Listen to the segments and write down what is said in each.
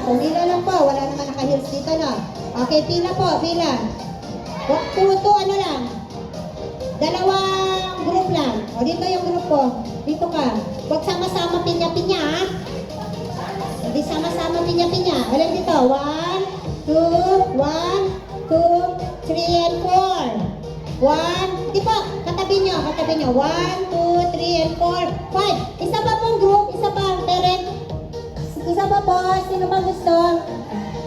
Pumila lang po. Wala naman naka-heels dito, no? Okay, pila po, pila. Tuto, ano lang. Dalawang group lang. O, dito yung group ko. Dito ka. Huwag sama-sama pinya-pinya, ha? Hindi sama-sama pinya-pinya. Alam dito. 1, 2, 1, 2, 3, and 4. 1. Di po. Katabi nyo. 1, 2, 3, and 4. 5. Isa pa pong group. Isa pa. Parent. Isa pa po. Sino ba gusto?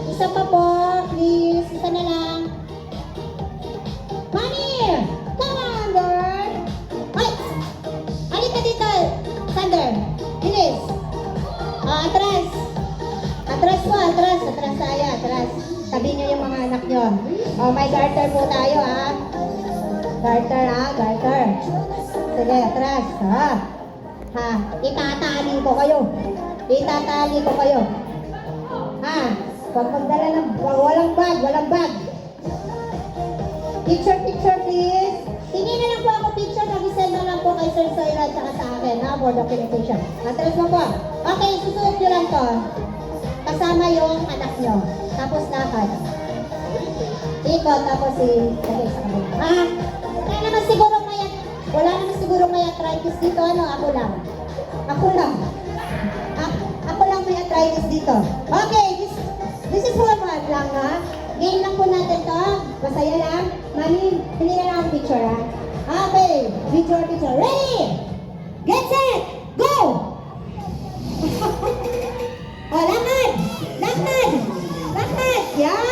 Isa pa po. Please. Isa na lang. Money! Come on, girl! Ay! Halika dito, Sander. Bilis. Atras. Atras po, atras. Atras tayo, atras. Tabi nyo yung mga anak nyo. May garter po tayo, ha? Garter, ha? Garter. Sige, atras. Ha? Itatali ko kayo. Itatali ko kayo. Ha? Huwag magdala ng... Walang bag, walang bag. Picture, please. Tingin na lang po ako picture. Mag-send na lang po kay Sir Soyra at saka sa akin, ha? For documentation. Atras mo po. Okay, susunod nyo lang to. Kasama yung anak nyo. Tapos lakad. Ikot, tapos lagay sa kabila. Ha? Wala naman siguro may arthritis dito. Ano? Ako lang. Ako lang may arthritis dito. Okay, this is one lang, ha? Game lang po natin to. Masaya lang. Mami, hindi na lang ang picture, ha? Okay. Picture. Ready? Get set! Go! Lakad! Yan!